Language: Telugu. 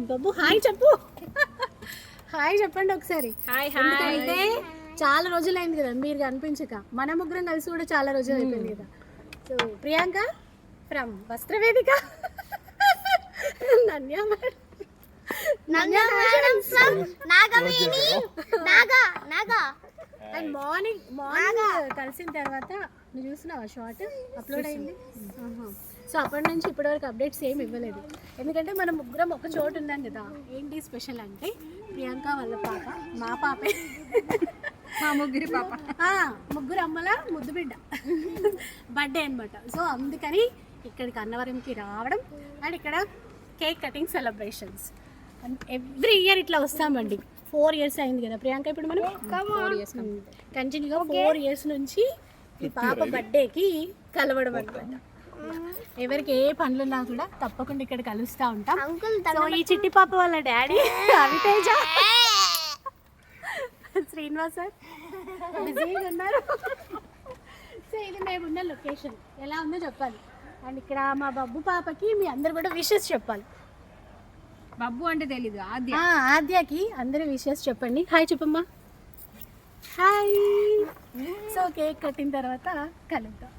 బాబు హాయ్ చెప్పు. హాయ్ చెప్పండి ఒకసారి. హాయ్ ఎందుకంటే చాలా రోజులు అయింది కదా మీరు కనిపించక. మన ముగ్గురం కలిసి కూడా చాలా రోజులు అయిపోయింది కదా. సో ప్రియాంక ఫ్రమ్ వస్త్రవేదిక, నన్యా అండ్ మార్నింగ్ కలిసిన తర్వాత నువ్వు చూసినావా షార్ట్ అప్లోడ్ అయింది. సో అప్పటి నుంచి ఇప్పటివరకు అప్డేట్స్ ఏమి ఇవ్వలేదు. ఎందుకంటే మనం ముగ్గురం ఒక చోటు ఉన్నాం కదా. ఏంటి స్పెషల్ అంటే ప్రియాంక వాళ్ళ పాప మా పాపే, మా ముగ్గురి పాప, ముగ్గురు అమ్మల ముద్దు బిడ్డ బర్త్డే అనమాట. సో అందుకని ఇక్కడికి అన్నవరంకి రావడం అండ్ ఇక్కడ cake cutting celebrations every year ఇట్లా వస్తామండి. 4 years అయింది కదా ప్రియాంక. ఇప్పుడు మనం 4 years కంటిన్యూగా 4 years నుంచి ఈ పాప బర్త్డేకి కలవడం అనమాట. ఎవరికి ఏ పనులున్నా కూడా తప్పకుండా ఇక్కడ కలుస్తూ ఉంటాం. సో ఈ చిట్టి పాప వాళ్ళ డాడీ రవితేజ, శ్రీనివాస్ సార్ బిజీగా ఉన్నారు. సో ఇది మేమున్న లొకేషన్ ఎలా ఉందో చెప్పాలి. అండ్ ఇక్కడ మా బబ్బు పాపకి మీ అందరు కూడా విషెస్ చెప్పాలి. బబ్బు అంటే తెలీదు, ఆద్య. ఆద్యకి అందరూ విషెస్ చెప్పండి. హాయ్ చెప్పమ్మా. హాయ్. సో కేక్ కట్టిన తర్వాత కలుద్దాం.